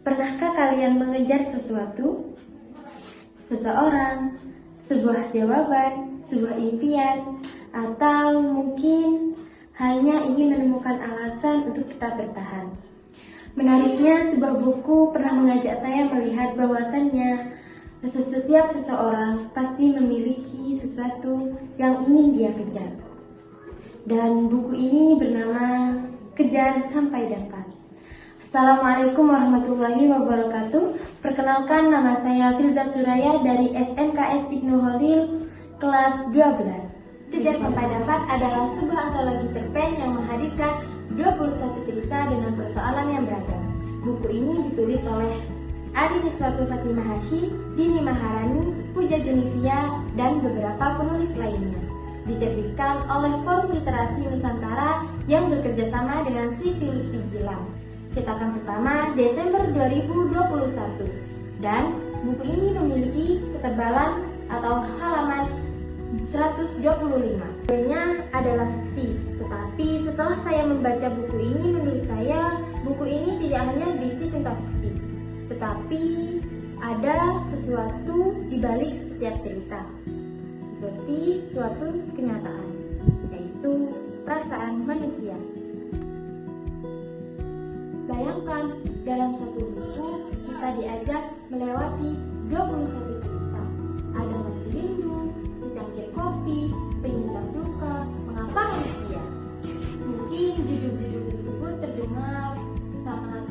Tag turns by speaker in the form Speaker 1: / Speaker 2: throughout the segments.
Speaker 1: Pernahkah kalian mengejar sesuatu? Seseorang, sebuah jawaban, sebuah impian, atau mungkin hanya ingin menemukan alasan untuk tetap bertahan. Menariknya, sebuah buku pernah mengajak saya melihat bahwasannya setiap seseorang pasti memiliki sesuatu yang ingin dia kejar. Dan buku ini bernama Kejar Sampai Dapat. Assalamualaikum warahmatullahi wabarakatuh. Perkenalkan, nama saya Filza Suraya dari SMKS Ibnu Khalil kelas 12. Kejar Sampai Dapat adalah sebuah antologi cerpen yang menghadirkan 21 cerita dengan persoalan yang beragam. Buku ini ditulis oleh Ari Niswatul Fatimah Hashim, Dini Maharani, Puja Junivia, dan beberapa penulis lainnya. Diterbitkan oleh Forum Literasi Nusantara yang bekerjasama dengan Civil Vigilant. Cetakan pertama Desember 2021. Dan buku ini memiliki ketebalan atau halaman 125. Sebenarnya adalah fiksi, tetapi setelah saya membaca buku ini, menurut saya buku ini tidak hanya berisi tentang fiksi, tetapi ada sesuatu di balik setiap cerita, seperti suatu kenyataan, yaitu perasaan manusia. Bayangkan, dalam satu buku kita diajak melewati 21 cerita. Ada masih rindu, secangkir kopi, penyinta suka, mengapa harus dia? Mungkin judul-judul tersebut terdengar sangat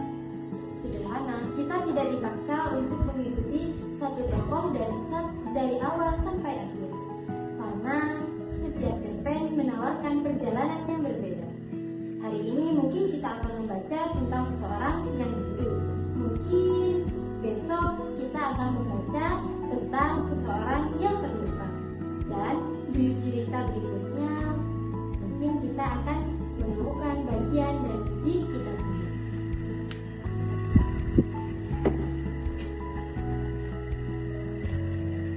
Speaker 1: sederhana. Kita tidak dipaksa untuk mengikuti satu tokoh dari awal sampai akhir, karena setiap cerpen menawarkan perjalanan yang berbeda. Hari ini mungkin kita akan membaca tentang seseorang yang rindu. Mungkin besok kita akan membaca tentang seseorang yang terluka. Dan di cerita berikutnya mungkin kita akan menemukan bagian dari diri kita sendiri.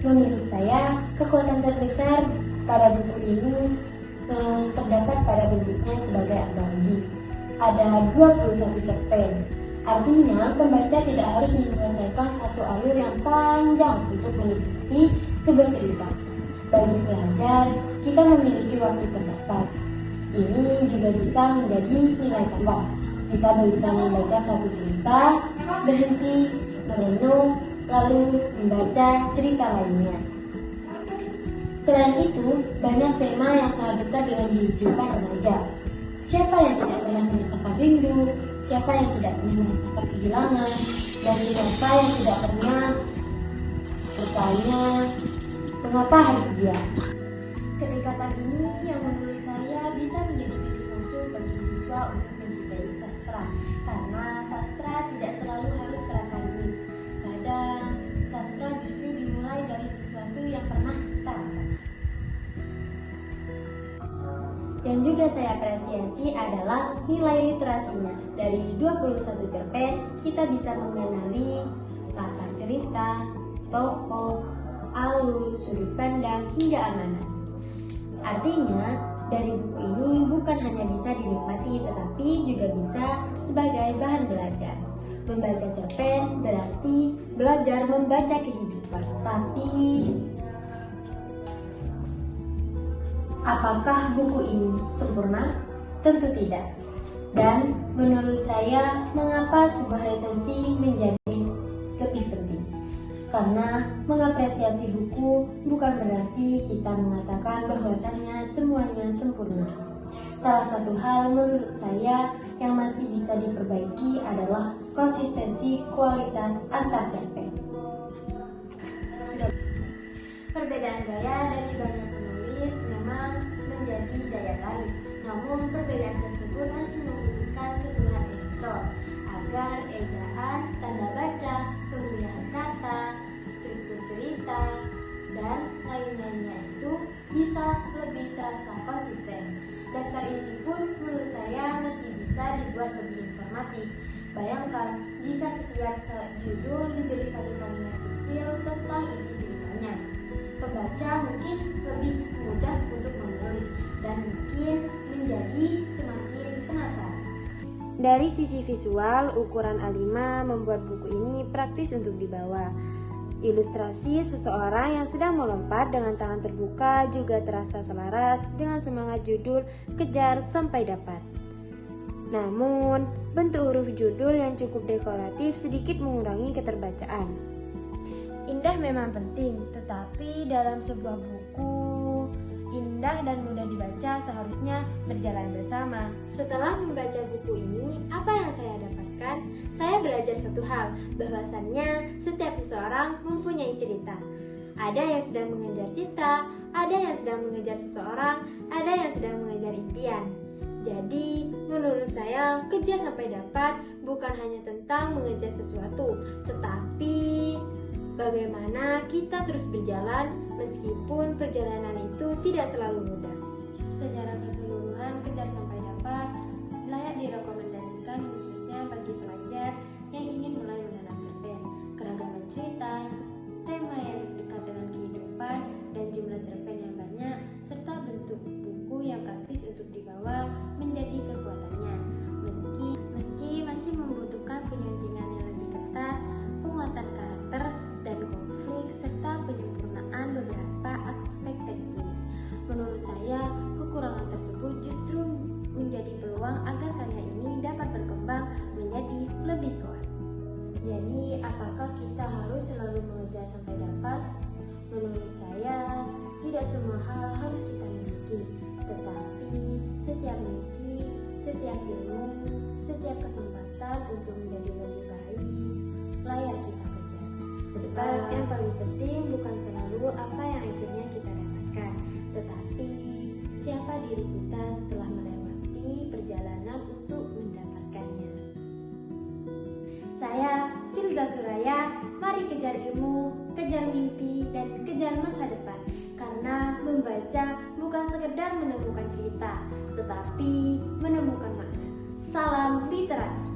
Speaker 1: Menurut saya, kekuatan terbesar pada buku ini terdapat pada bentuknya sebagai antologi. Ada 21 cerpen. Artinya, pembaca tidak harus menyelesaikan satu alur yang panjang untuk mengikuti sebuah cerita. Bagi pelajar, kita memiliki waktu terbatas. Ini juga bisa menjadi nilai tambah. Kita bisa membaca satu cerita, berhenti, merenung, lalu membaca cerita lainnya. Selain itu, banyak tema yang sangat dekat dengan kehidupan remaja. Siapa yang tidak pernah merasakan rindu, siapa yang tidak pernah merasakan kehilangan, dan siapa yang tidak pernah bertanya, mengapa harus dia? Kedekatan ini yang menurut saya bisa menjadi pintu masuk bagi siswa untuk mencintai sastra, karena sastra tidak selalu harus terasa rumit. Kadang, sastra justru dimulai dari sesuatu yang pernah kita rasakan. Yang juga saya apresiasi adalah nilai literasinya. Dari 21 cerpen, kita bisa mengenali latar cerita, tokoh, alur, sudut pandang, hingga amanat. Artinya, dari buku ini bukan hanya bisa dinikmati, tetapi juga bisa sebagai bahan belajar. Membaca cerpen berarti belajar membaca kehidupan. Tapi, apakah buku ini sempurna? Tentu tidak. Dan menurut saya, mengapa sebuah resensi menjadi lebih penting? Karena mengapresiasi buku bukan berarti kita mengatakan bahwasannya semuanya sempurna. Salah satu hal menurut saya yang masih bisa diperbaiki adalah konsistensi kualitas antar cerpen. Perbedaan gaya dari banyak penulis memang menjadi daya tarik, namun perbedaan tersebut masih membutuhkan sentuhan editor agar ejaan, tanda baca, pemilihan kata, struktur cerita, dan lain-lainnya itu bisa lebih terasa konsisten. Daftar isi pun menurut saya masih bisa dibuat lebih informatif. Bayangkan jika setiap judul diberi satu kalimat detail tentang isi ceritanya. Pembaca mungkin lebih mudah untuk memilih dan mungkin menjadi semakin penasaran.
Speaker 2: Dari sisi visual, ukuran A5 membuat buku ini praktis untuk dibawa. Ilustrasi seseorang yang sedang melompat dengan tangan terbuka juga terasa selaras dengan semangat judul "Kejar Sampai Dapat". Namun, bentuk huruf judul yang cukup dekoratif sedikit mengurangi keterbacaan. Indah memang penting, tetapi dalam sebuah buku, indah dan mudah dibaca seharusnya berjalan bersama.
Speaker 1: Setelah membaca buku ini, apa yang saya dapatkan? Saya belajar satu hal, bahwasannya setiap seseorang mempunyai cerita. Ada yang sedang mengejar cita, ada yang sedang mengejar seseorang, ada yang sedang mengejar impian. Jadi, menurut saya, kejar sampai dapat bukan hanya tentang mengejar sesuatu, tetapi bagaimana kita terus berjalan meskipun perjalanan itu tidak selalu mudah.
Speaker 2: Secara keseluruhan, Kejar Sampai Dapat layak direkomendasikan khususnya bagi pelajar yang ingin mulai mengenal cerpen. Keragaman cerita, tema yang dekat dengan kehidupan, dan jumlah cerpen yang banyak, serta bentuk buku yang praktis untuk dibawa menjadi kekuatannya. Meski masih membutuhkan penyuntingan yang lebih ketat, penguatan karakter dan konflik, serta penyempurnaan beberapa aspek teknis. Menurut saya, kekurangan tersebut justru menjadi peluang agar karya ini dapat berkembang menjadi lebih kuat. Jadi, apakah kita harus selalu mengejar sampai dapat? Menurut saya, tidak semua hal harus kita miliki, tetapi setiap mimpi, setiap ilmu, setiap kesempatan untuk menjadi lebih baik layak kita kejar. Sebab yang paling penting bukan selalu apa yang akhirnya kita dapatkan, tetapi siapa diri kita setelah melewati perjalanan untuk mendapatkannya. Saya, Filza Suraya, mari kejar ilmu, kejar mimpi, dan kejar masa depan. Karena membaca bukan sekedar menemukan cerita, tetapi menemukan makna. Salam literasi.